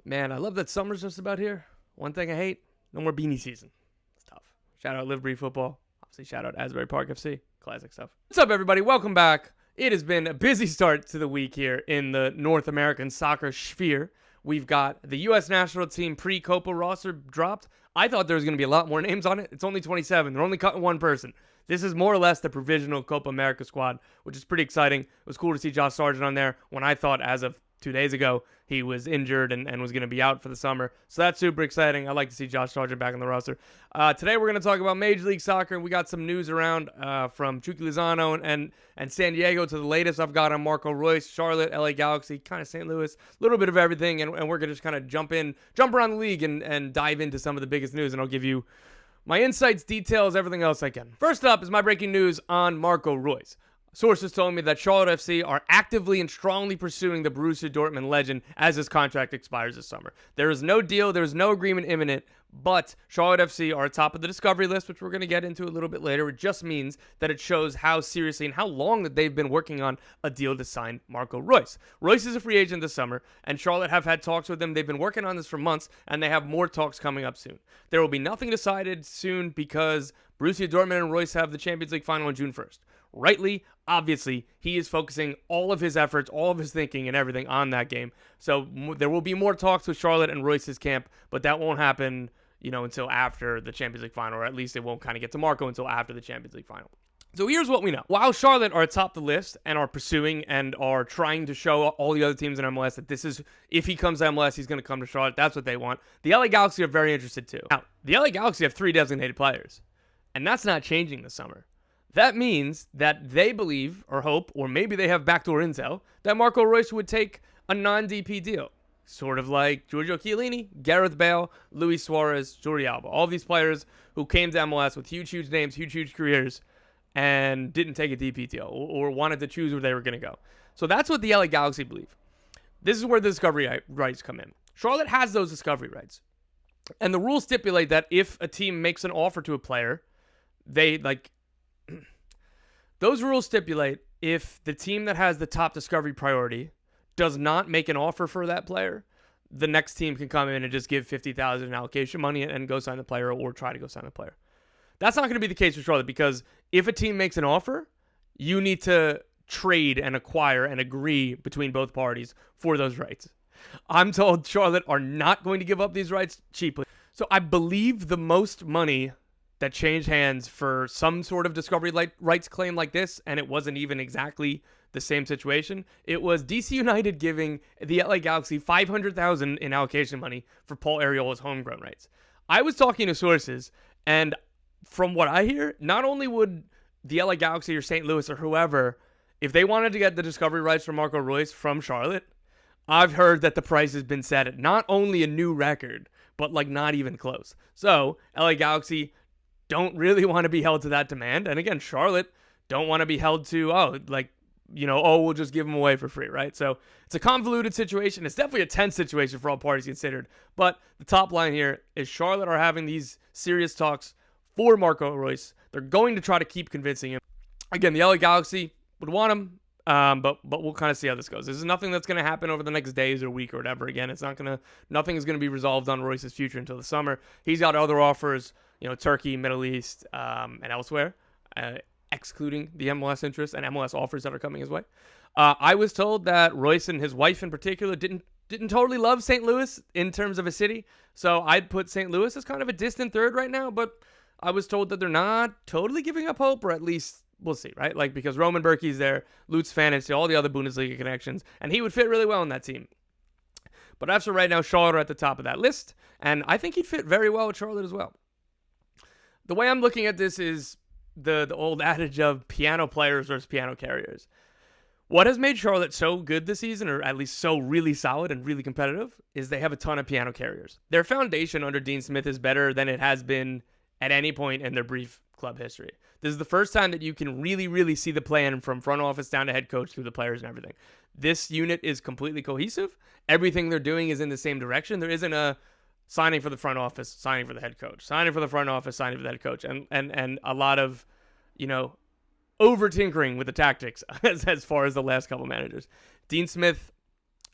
Man, I love that summer's just about here. One thing I hate, no more beanie season. It's tough. Shout out Live Breathe Football. Obviously, shout out Asbury Park FC. Classic stuff. What's up, everybody? Welcome back. It has been a busy start to the week here in the North American soccer sphere. We've got the U.S. national team pre-Copa roster dropped. I thought there was going to be a lot more names on it. It's only 27. They're only cutting one person. This is more or less the provisional Copa America squad, which is pretty exciting. It was cool to see Josh Sargent on there when I thought as of 2 days ago he was injured and was going to be out for the summer. So that's super exciting. I like to see Josh Sargent back on the roster. Today we're going to talk about Major League Soccer. We got some news around from Chucky Lozano and San Diego to the latest I've got on Marco Reus, Charlotte, LA Galaxy, kind of St. Louis, a little bit of everything. And we're going to just kind of jump around the league and dive into some of the biggest news. And I'll give you my insights, details, everything else I can. First up is my breaking news on Marco Reus. Sources told me that Charlotte FC are actively and strongly pursuing the Borussia Dortmund legend as his contract expires this summer. There is no deal, there is no agreement imminent, but Charlotte FC are atop of the discovery list, which we're going to get into a little bit later. It just means that it shows how seriously and how long that they've been working on a deal to sign Marco Reus. Reus is a free agent this summer, and Charlotte have had talks with him. They've been working on this for months, and they have more talks coming up soon. There will be nothing decided soon because Borussia Dortmund and Reus have the Champions League final on June 1st. Rightly, obviously, he is focusing all of his efforts, all of his thinking and everything on that game. So there will be more talks with Charlotte and Reus's camp, but that won't happen, until after the Champions League final, or at least it won't kind of get to Marco until after the Champions League final. So here's what we know. While Charlotte are atop the list and are pursuing and are trying to show all the other teams in MLS that this is, if he comes to MLS, he's going to come to Charlotte. That's what they want. The LA Galaxy are very interested too. Now, the LA Galaxy have 3 designated players, and that's not changing this summer. That means that they believe or hope, or maybe they have backdoor intel, that Marco Reus would take a non-DP deal. Sort of like Giorgio Chiellini, Gareth Bale, Luis Suarez, Jordi Alba. All these players who came to MLS with huge names, huge careers, and didn't take a DP deal or wanted to choose where they were going to go. So that's what the LA Galaxy believe. This is where the discovery rights come in. Charlotte has those discovery rights. And the rules stipulate that if a team makes an offer to a player, those rules stipulate if the team that has the top discovery priority does not make an offer for that player, the next team can come in and just give $50,000 in allocation money and go sign the player or try to go sign the player. That's not going to be the case for Charlotte because if a team makes an offer, you need to trade and acquire and agree between both parties for those rights. I'm told Charlotte are not going to give up these rights cheaply. So I believe the most money that changed hands for some sort of discovery rights claim like this, and it wasn't even exactly the same situation. It was DC United giving the LA Galaxy $500,000 in allocation money for Paul Arriola's homegrown rights. I was talking to sources, and from what I hear, not only would the LA Galaxy or St. Louis or whoever, if they wanted to get the discovery rights for Marco Reus from Charlotte, I've heard that the price has been set at not only a new record, but not even close. So LA Galaxy don't really want to be held to that demand. And again, Charlotte don't want to be held to, we'll just give them away for free, right? So it's a convoluted situation. It's definitely a tense situation for all parties considered. But the top line here is Charlotte are having these serious talks for Marco Reus. They're going to try to keep convincing him. Again, the LA Galaxy would want him, but we'll kind of see how this goes. This is nothing that's going to happen over the next days or week or whatever. Again, nothing is going to be resolved on Reus's future until the summer. He's got other offers, Turkey, Middle East, and elsewhere, excluding the MLS interests and MLS offers that are coming his way. I was told that Reus and his wife in particular didn't totally love St. Louis in terms of a city, so I'd put St. Louis as kind of a distant third right now, but I was told that they're not totally giving up hope, or at least we'll see, right? Because Roman Berkey's there, Lutz Fantasy, all the other Bundesliga connections, and he would fit really well in that team. But as for right now, Charlotte are at the top of that list, and I think he'd fit very well with Charlotte as well. The way I'm looking at this is the old adage of piano players versus piano carriers. What has made Charlotte so good this season, or at least so really solid and really competitive, is they have a ton of piano carriers. Their foundation under Dean Smith is better than it has been at any point in their brief club history. This is the first time that you can really see the plan from front office down to head coach through the players and everything. This unit is completely cohesive. Everything they're doing is in the same direction. There isn't a signing for the front office, signing for the head coach, signing for the front office, signing for the head coach, and a lot of, over tinkering with the tactics as far as the last couple managers. Dean Smith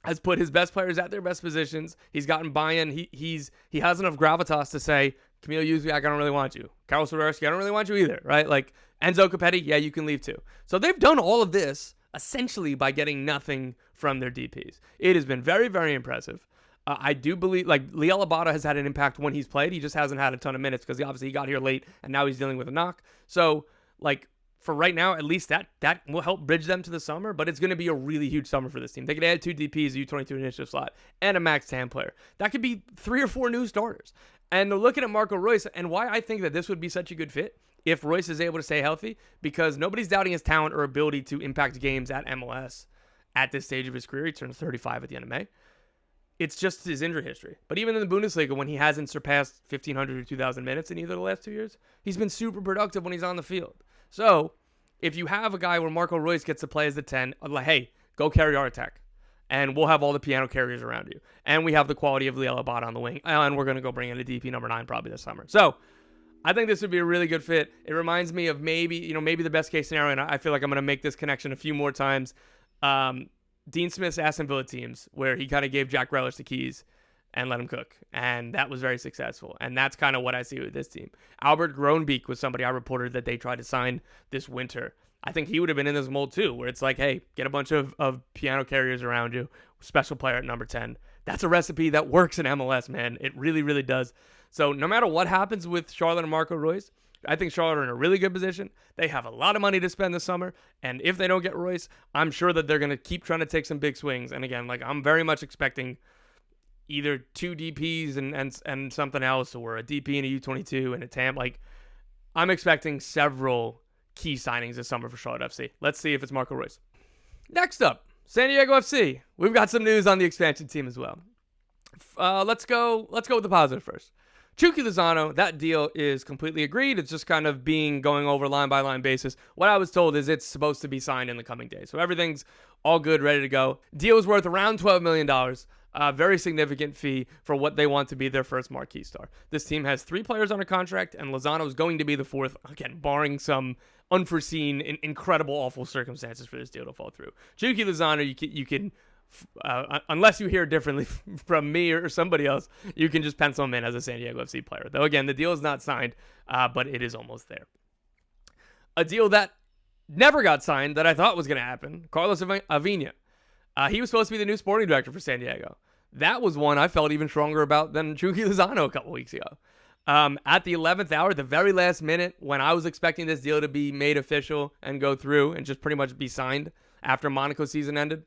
has put his best players at their best positions. He's gotten buy-in. He has enough gravitas to say, Camille Uzviak, I don't really want you. Carlos Swiderski, I don't really want you either, right? Like, Enzo Capetti, yeah, you can leave too. So they've done all of this essentially by getting nothing from their DPs. It has been very, very impressive. I do believe, like, Liel Abada has had an impact when he's played. He just hasn't had a ton of minutes because he got here late and now he's dealing with a knock. So, like, for right now, at least that will help bridge them to the summer, but it's going to be a really huge summer for this team. They could add 2 DPs, a U22 initiative slot, and a max TAM player. That could be 3 or 4 new starters. And they're looking at Marco Reus, and why I think that this would be such a good fit if Reus is able to stay healthy, because nobody's doubting his talent or ability to impact games at MLS at this stage of his career. He turns 35 at the end of May. It's just his injury history. But even in the Bundesliga, when he hasn't surpassed 1,500 or 2,000 minutes in either of the last 2 years, he's been super productive when he's on the field. So if you have a guy where Marco Reus gets to play as the 10, like, hey, go carry our attack. And we'll have all the piano carriers around you. And we have the quality of Liel Abada on the wing. And we're going to go bring in a DP number 9 probably this summer. So I think this would be a really good fit. It reminds me of maybe the best case scenario, and I feel like I'm going to make this connection a few more times. Dean Smith's Aston Villa teams, where he kind of gave Jack Grealish the keys and let him cook. And that was very successful. And that's kind of what I see with this team. Albert Groenbeek was somebody I reported that they tried to sign this winter. I think he would have been in this mold too, where it's like, hey, get a bunch of piano carriers around you, special player at number 10. That's a recipe that works in MLS, man. It really, really does. So no matter what happens with Charlotte and Marco Reus, I think Charlotte are in a really good position. They have a lot of money to spend this summer, and if they don't get Reus, I'm sure that they're going to keep trying to take some big swings. And again, like, I'm very much expecting either 2 DPs and something else, or a DP and a U22 and a TAM. Like, I'm expecting several key signings this summer for Charlotte FC. Let's see if it's Marco Reus. Next up, San Diego FC. We've got some news on the expansion team as well. Let's go with the positive first. Chucky Lozano, that deal is completely agreed. It's just kind of going over line by line basis. What I was told is it's supposed to be signed in the coming days. So everything's all good, ready to go. Deal is worth around $12 million. A very significant fee for what they want to be their first marquee star. This team has 3 players under contract, and Lozano is going to be the 4th, again, barring some unforeseen, incredible, awful circumstances for this deal to fall through. Chucky Lozano, you can unless you hear differently from me or somebody else, you can just pencil him in as a San Diego FC player. Though, again, the deal is not signed, but it is almost there. A deal that never got signed that I thought was going to happen, Carlos Avina. He was supposed to be the new sporting director for San Diego. That was one I felt even stronger about than Chucky Lozano a couple weeks ago. At the 11th hour, the very last minute, when I was expecting this deal to be made official and go through and just pretty much be signed after Monaco's season ended,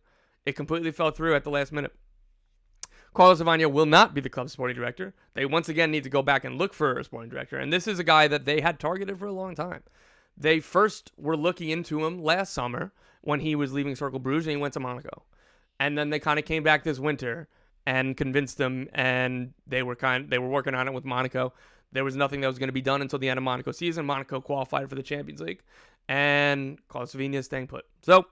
it completely fell through at the last minute. Carlos Avina will not be the club's sporting director. They once again need to go back and look for a sporting director, and this is a guy that they had targeted for a long time. They first were looking into him last summer when he was leaving Cercle Bruges and he went to Monaco. And then they kind of came back this winter and convinced him, and they were working on it with Monaco. There was nothing that was going to be done until the end of Monaco season. Monaco qualified for the Champions League, and Carlos Avina is staying put. So,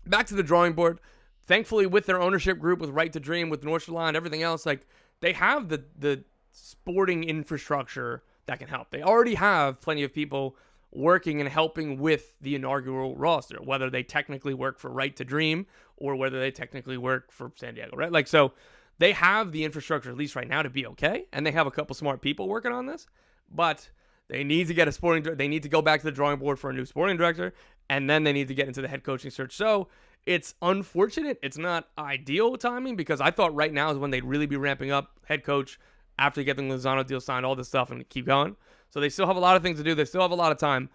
back to the drawing board. Thankfully, with their ownership group, with Right to Dream, with Nordsjælland, everything else, like, they have the sporting infrastructure that can help. They already have plenty of people working and helping with the inaugural roster, whether they technically work for Right to Dream or whether they technically work for San Diego, right? Like, so they have the infrastructure, at least right now, to be okay, and they have a couple smart people working on this, but they need to get they need to go back to the drawing board for a new sporting director, and then they need to get into the head coaching search. So it's unfortunate. It's not ideal timing, because I thought right now is when they'd really be ramping up head coach after getting the Lozano deal signed, all this stuff, and keep going. So they still have a lot of things to do. They still have a lot of time,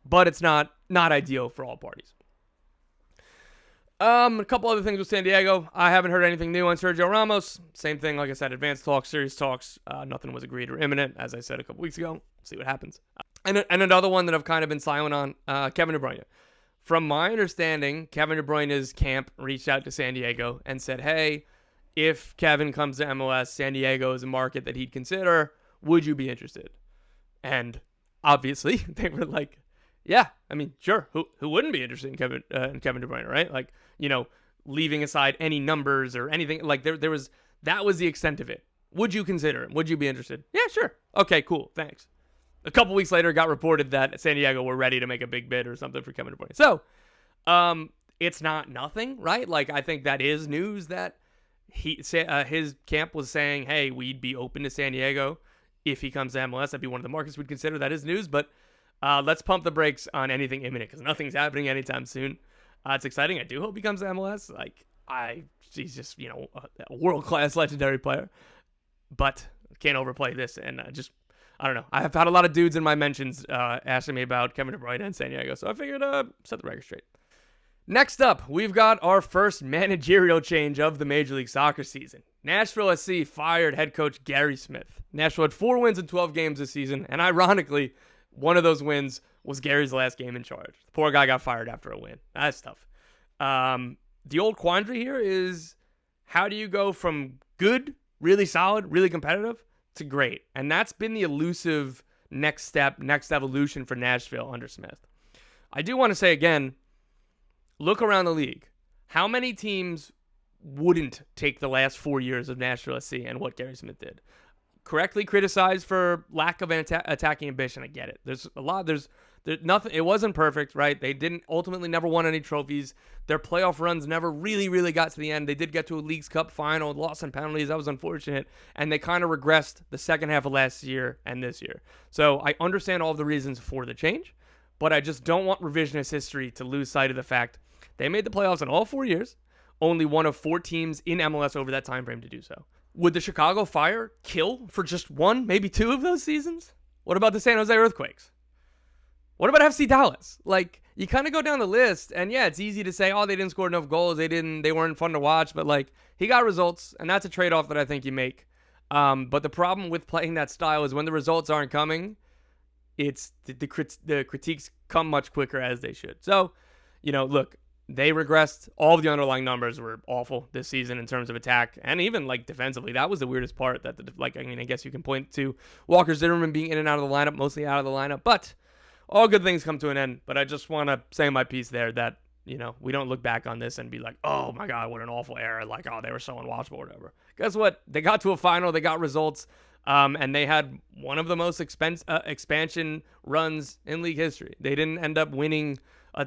but it's not ideal for all parties. A couple other things with San Diego. I haven't heard anything new on Sergio Ramos. Same thing, like I said, advanced talks, serious talks. Nothing was agreed or imminent, as I said a couple weeks ago. See what happens. And another one that I've kind of been silent on, Kevin De Bruyne. From my understanding, Kevin De Bruyne's camp reached out to San Diego and said, hey, if Kevin comes to MLS, San Diego is a market that he'd consider. Would you be interested? And obviously, they were like, yeah, I mean, sure. Who wouldn't be interested in Kevin De Bruyne, right? Like, leaving aside any numbers or anything, like that was the extent of it. Would you consider it? Would you be interested? Yeah, sure. Okay, cool. Thanks. A couple weeks later, it got reported that San Diego were ready to make a big bid or something for Kevin De Bruyne. So, it's not nothing, right? Like, I think that is news that His camp was saying, hey, we'd be open to San Diego if he comes to MLS. That'd be one of the markets we'd consider. That is news, but let's pump the brakes on anything imminent because nothing's happening anytime soon. It's exciting. I do hope he comes to MLS. He's just, a world-class legendary player, but can't overplay this. And I don't know. I have had a lot of dudes in my mentions asking me about Kevin De Bruyne and San Diego, so I figured set the record straight. Next up, we've got our first managerial change of the Major League Soccer season. Nashville SC fired head coach Gary Smith. Nashville had 4 wins in 12 games this season, and ironically, one of those wins was Gary's last game in charge. The poor guy got fired after a win. That's tough. The old quandary here is, how do you go from good, really solid, really competitive, to great? And that's been the elusive next step, next evolution for Nashville under Smith. I do want to say again, look around the league. How many teams wouldn't take the last 4 years of Nashville SC and what Gary Smith did? Correctly criticized for lack of attacking ambition. I get it. There's nothing. It wasn't perfect, right? They didn't ultimately never won any trophies. Their playoff runs never really got to the end. They did get to a Leagues Cup final, lost in penalties. That was unfortunate. And they kind of regressed the second half of last year and this year. So I understand all of the reasons for the change, but I just don't want revisionist history to lose sight of the fact they made the playoffs in all 4 years, only one of 4 teams in MLS over that time frame to do so. Would the Chicago Fire kill for just 1, maybe 2 of those seasons? What about the San Jose Earthquakes? What about FC Dallas? You kind of go down the list, and yeah, it's easy to say, oh, they didn't score enough goals, they weren't fun to watch, but he got results, and that's a trade-off that I think you make. But the problem with playing that style is when the results aren't coming, it's the critiques come much quicker as they should. So, look, they regressed. All of the underlying numbers were awful this season in terms of attack and even defensively. That was the weirdest part. I guess you can point to Walker Zimmerman being in and out of the lineup, mostly out of the lineup. But all good things come to an end. But I just want to say my piece there that we don't look back on this and be like, oh my God, what an awful era. They were so unwatchable or whatever. Guess what? They got to a final. They got results. And they had one of the most expansion runs in league history. They didn't end up winning a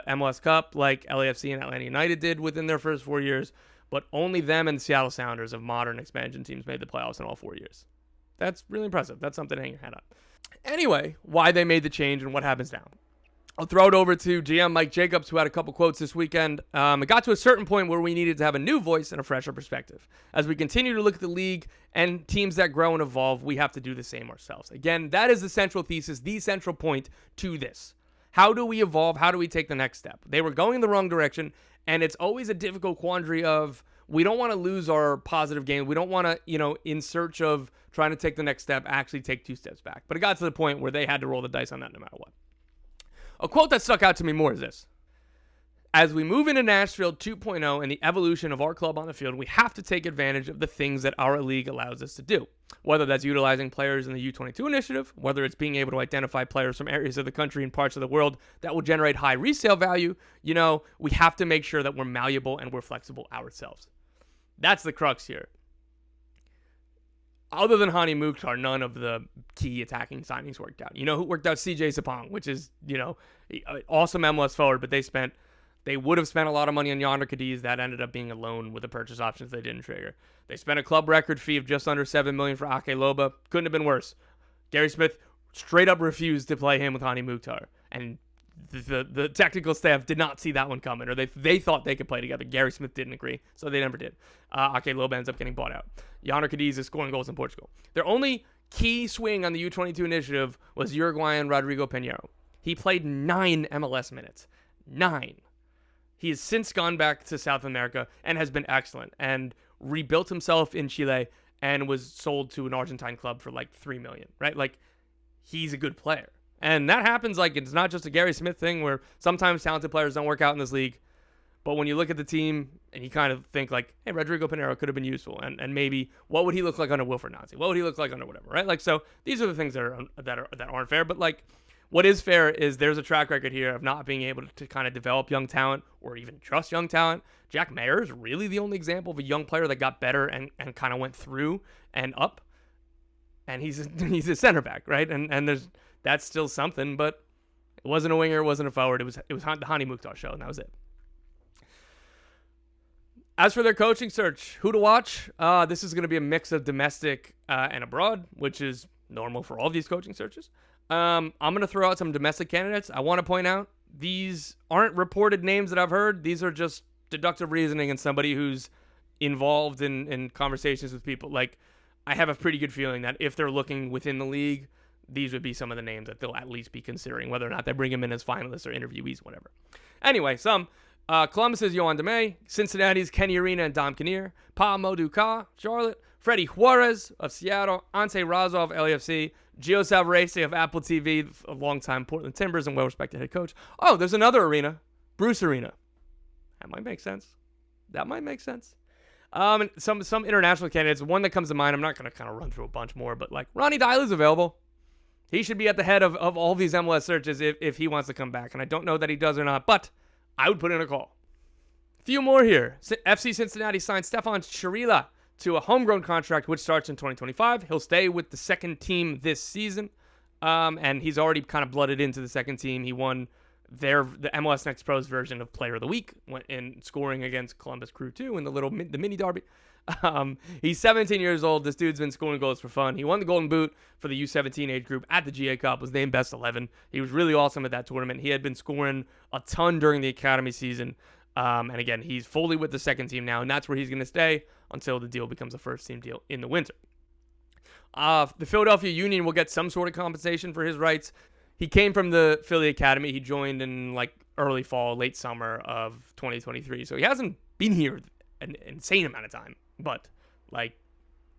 MLS Cup like LAFC and Atlanta United did within their first 4 years, but only them and the Seattle Sounders of modern expansion teams made the playoffs in all 4 years. That's really impressive. That's something to hang your hat on. Anyway, why they made the change and what happens now. I'll throw it over to GM Mike Jacobs, who had a couple quotes this weekend. It got to a certain point where we needed to have a new voice and a fresher perspective. As we continue to look at the league and teams that grow and evolve, we have to do the same ourselves. Again, that is the central thesis, the central point to this. How do we evolve? How do we take the next step? They were going in the wrong direction, and it's always a difficult quandary of we don't want to lose our positive game. We don't want to, in search of trying to take the next step, actually take 2 steps back. But it got to the point where they had to roll the dice on that no matter what. A quote that stuck out to me more is this. As we move into Nashville 2.0 and the evolution of our club on the field, we have to take advantage of the things that our league allows us to do. Whether that's utilizing players in the U22 initiative, whether it's being able to identify players from areas of the country and parts of the world that will generate high resale value, we have to make sure that we're malleable and we're flexible ourselves. That's the crux here. Other than Hani Mukhtar, none of the key attacking signings worked out. Who worked out? CJ Sapong, which is, awesome MLS forward, but they would have spent a lot of money on Yonder Cadiz. That ended up being a loan with the purchase options they didn't trigger. They spent a club record fee of just under $7 million for Ake Loba. Couldn't have been worse. Gary Smith straight up refused to play him with Hani Mukhtar. And the technical staff did not see that one coming, or they thought they could play together. Gary Smith didn't agree, so they never did. Ake Loba ends up getting bought out. Yonder Cadiz is scoring goals in Portugal. Their only key swing on the U22 initiative was Uruguayan Rodrigo Pinheiro. He played 9 MLS minutes. 9. He has since gone back to South America and has been excellent and rebuilt himself in Chile and was sold to an Argentine club for $3 million, right? He's a good player. And that happens, it's not just a Gary Smith thing where sometimes talented players don't work out in this league. But when you look at the team and you kind of think hey, Rodrigo Pinheiro could have been useful. And maybe what would he look like under Wilfred Nancy? What would he look like under whatever, right? So these are the things that aren't fair. But what is fair is there's a track record here of not being able to kind of develop young talent or even trust young talent. Jack Mayer is really the only example of a young player that got better and kind of went through and up. And he's a center back, right? And that's still something, but it wasn't a winger, it wasn't a forward. It was the Hani Mukhtar show, and that was it. As for their coaching search, who to watch? This is going to be a mix of domestic and abroad, which is normal for all of these coaching searches. I'm going to throw out some domestic candidates. I want to point out these aren't reported names that I've heard. These are just deductive reasoning and somebody who's involved in conversations with people. Like, I have a pretty good feeling that if they're looking within the league, these would be some of the names that they'll at least be considering, whether or not they bring them in as finalists or interviewees, whatever. Anyway, Columbus's Yohan Demay, Cincinnati's Kenny Arena and Dom Kinnear, Pa Moduka, Charlotte, Freddie Juarez of Seattle, Ante Razov of LAFC, Gio Savarese of Apple TV, a longtime Portland Timbers and well-respected head coach. Oh, there's another arena, Bruce Arena. That might make sense. And some international candidates. One that comes to mind, I'm not going to kind of run through a bunch more, but like Ronnie Dyler's available. He should be at the head of all these MLS searches if he wants to come back. And I don't know that he does or not, but I would put in a call. Few more here. FC Cincinnati signed Stefan Chirila to a homegrown contract, which starts in 2025. He'll stay with the second team this season, and he's already kind of blooded into the second team. He won the MLS Next Pro's version of Player of the Week, went in scoring against Columbus Crew 2 in the mini derby. He's 17 years old. This dude's been scoring goals for fun. He won the Golden Boot for the U17 age group at the GA Cup, was named Best 11. He was really awesome at that tournament. He had been scoring a ton during the academy season. And again, he's fully with the second team now, and that's where he's going to stay until the deal becomes a first team deal in the winter. The Philadelphia Union will get some sort of compensation for his rights. He came from the Philly Academy. He joined in like early fall, late summer of 2023. So he hasn't been here an insane amount of time, but like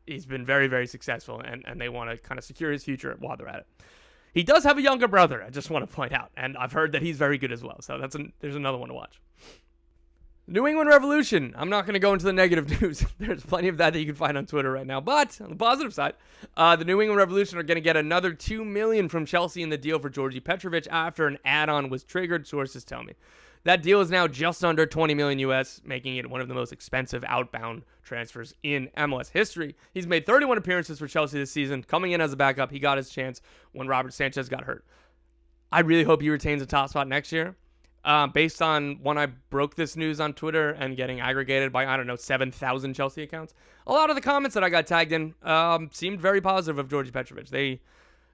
he's been very, very successful, and they want to kind of secure his future while they're at it. He does have a younger brother, I just want to point out, and I've heard that he's very good as well. So there's another one to watch. New England Revolution. I'm not going to go into the negative news. There's plenty of that you can find on Twitter right now. But on the positive side, the New England Revolution are going to get another $2 million from Chelsea in the deal for Georgi Petrovic after an add-on was triggered, sources tell me. That deal is now just under $20 million US, making it one of the most expensive outbound transfers in MLS history. He's made 31 appearances for Chelsea this season. Coming in as a backup, he got his chance when Robert Sanchez got hurt. I really hope he retains a top spot next year. Based on when I broke this news on Twitter and getting aggregated by, 7,000 Chelsea accounts, a lot of the comments that I got tagged in seemed very positive of Georgi Petrovic.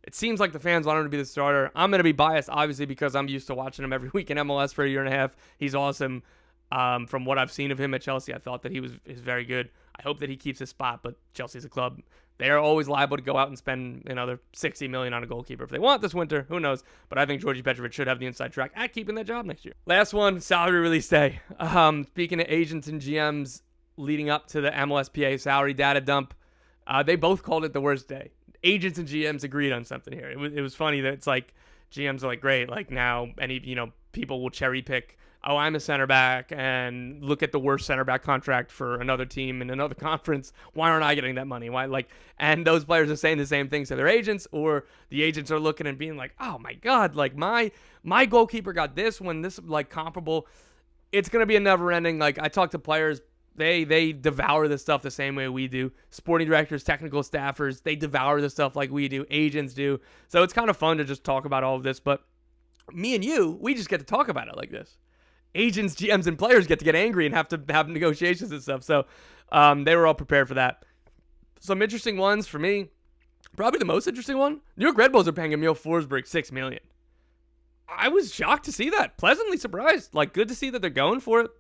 It seems like the fans want him to be the starter. I'm going to be biased, obviously, because I'm used to watching him every week in MLS for a year and a half. He's awesome. From what I've seen of him at Chelsea, I thought that he's very good. I hope that he keeps his spot, but Chelsea's a club. They are always liable to go out and spend another $60 million on a goalkeeper if they want this winter. Who knows? But I think Georgi Petrovic should have the inside track at keeping that job next year. Last one, salary release day. Speaking of agents and GMs leading up to the MLSPA salary data dump, they both called it the worst day. Agents and GMs agreed on something here. It was funny that it's like GMs are like, great, like now people will cherry pick. Oh, I'm a center back, and look at the worst center back contract for another team in another conference. Why aren't I getting that money? And those players are saying the same things to their agents, or the agents are looking and being like, oh my God, like my goalkeeper got this when this like comparable. It's gonna be a never ending. Like I talk to players, they devour this stuff the same way we do. Sporting directors, technical staffers, they devour this stuff like we do. Agents do. So it's kind of fun to just talk about all of this. But me and you, we just get to talk about it like this. Agents, GMs, and players get to get angry and have to have negotiations and stuff. So they were all prepared for that. Some interesting ones for me. Probably the most interesting one. New York Red Bulls are paying Emil Forsberg $6 million. I was shocked to see that. Pleasantly surprised. Like, good to see that they're going for it.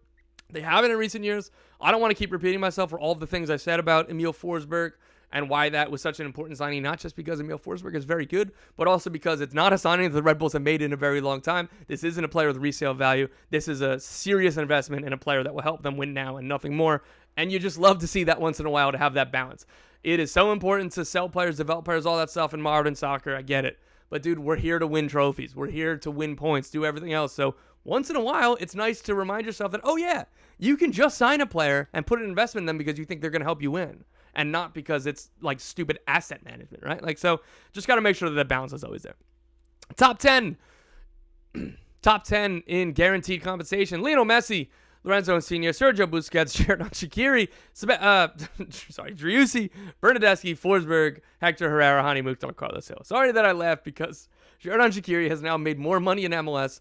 They haven't in recent years. I don't want to keep repeating myself for all the things I said about Emil Forsberg and why that was such an important signing, not just because Emil Forsberg is very good, but also because it's not a signing that the Red Bulls have made in a very long time. This isn't a player with resale value. This is a serious investment in a player that will help them win now and nothing more. And you just love to see that once in a while to have that balance. It is so important to sell players, develop players, all that stuff in modern soccer. I get it. But dude, we're here to win trophies. We're here to win points, do everything else. So once in a while, it's nice to remind yourself that, oh yeah, you can just sign a player and put an investment in them because you think they're going to help you win. And not because it's like stupid asset management, right? Like, so just got to make sure that balance is always there. Top 10. Top 10 in guaranteed compensation. Lionel Messi, Lorenzo Insigne, Sergio Busquets, Xherdan Shaqiri, Driussi, Bernadeschi, Forsberg, Hector Herrera, Hani Mukhtar, Carlos Hill. Sorry that I laughed because Xherdan Shaqiri has now made more money in MLS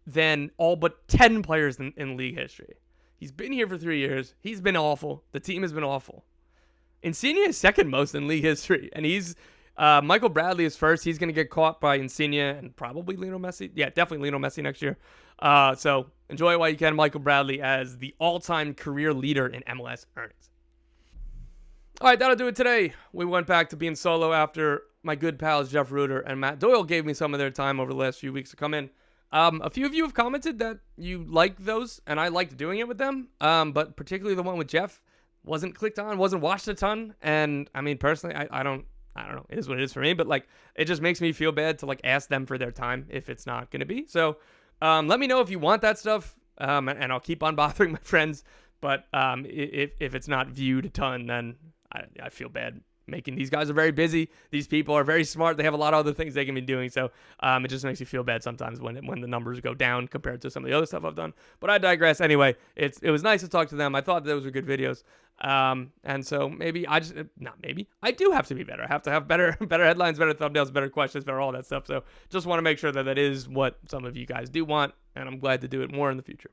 than all but 10 players in league history. He's been here for 3 years. He's been awful. The team has been awful. Insigne is second most in league history, and he's Michael Bradley is first. He's going to get caught by Insigne and probably Lionel Messi. Yeah, definitely Lionel Messi next year. So enjoy it while you can. Michael Bradley as the all-time career leader in MLS earnings. All right, that'll do it today. We went back to being solo after my good pals Jeff Reuter and Matt Doyle gave me some of their time over the last few weeks to come in. A few of you have commented that you like those, and I liked doing it with them. But particularly the one with Jeff wasn't clicked on, wasn't watched a ton. And I mean, personally, I don't know. It is what it is for me. But like, it just makes me feel bad to like ask them for their time if it's not going to be. So let me know if you want that stuff, and I'll keep on bothering my friends. But if it's not viewed a ton, then I feel bad. These guys are very busy. These people are very smart. They have a lot of other things they can be doing. So it just makes you feel bad sometimes when the numbers go down compared to some of the other stuff I've done. But I digress. Anyway, it was nice to talk to them. I thought those were good videos. And so maybe I do have to be better. I have to have better headlines, better thumbnails, better questions, better all that stuff. So just want to make sure that is what some of you guys do want. And I'm glad to do it more in the future.